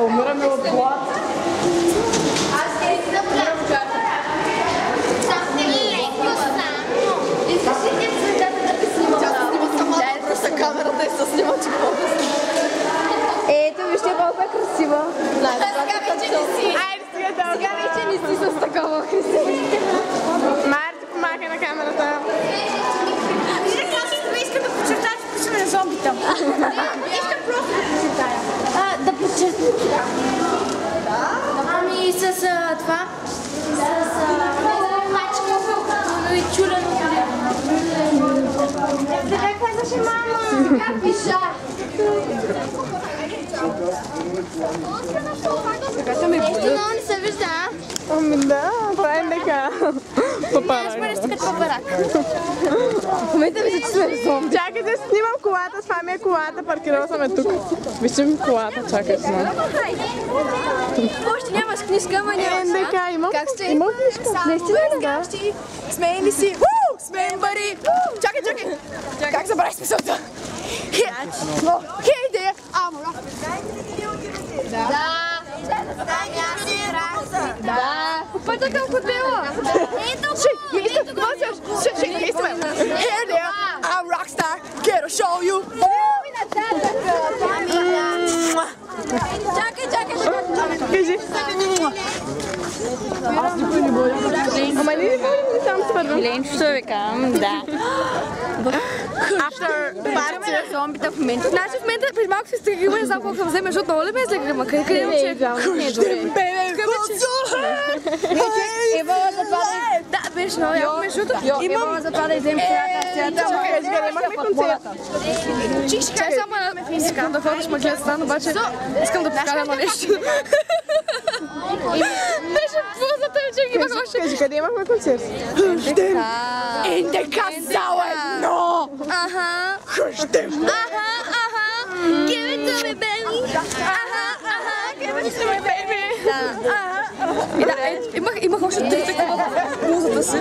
Умираме от глад. Камерата и се снима, че ето, вижте колко е красива. Айде сега да. Сега вече не си с такова красиво. Марти, помахай на камерата. Вижте, какво иска да подчертая, че пишеме на зомбита. Искам просто да подчертая. Да подчертая. Ами с това. С мачка. И чулено. Как казваше мама? Как пиша? Нещо много не се вижда, а? Ами да, правим дека. Папарак. Ще бъдеш като папарак. В момента мисля, че сме зомби. Чакайте, снимам колата, с това ми е колата, паркирала съм е тук. Виждам колата, чакай снимам. Още нямаш книжка, ама нямаш, НДК имам. Как сте? Имам книжка. Наистина ли да? Смейни си. Смейн бъри. Чакай. Как забравих смисълта? Хей, идея. Амора. Да. Пътя към хотела. Ето го. Ето го. Here there, I'm rockstar. Get a show you. Чакай. Кажи. Аз никой не боя. Ама не там се вървам. Ленчето викам, да. After party. Зомбита в момента. Значи в момента преди малко си стигаме, не знам колко да вземе, защото много ли ме излегаме, ма къде е че? Не е добре. Ева за това да... Да, беше много яко, между другото. Ева за това да излезем театър. Чакай, имахме концерт. Чакай само искам да ходиш маглед стан, обаче искам да покажа на нещо. Беше пълзата ми, че имах още. Кажи, къде имахме концерт? НДК зала 1. Аха. Give it to me, baby. Give it to me, baby. Да. Имах още 3 такова в пулзата си.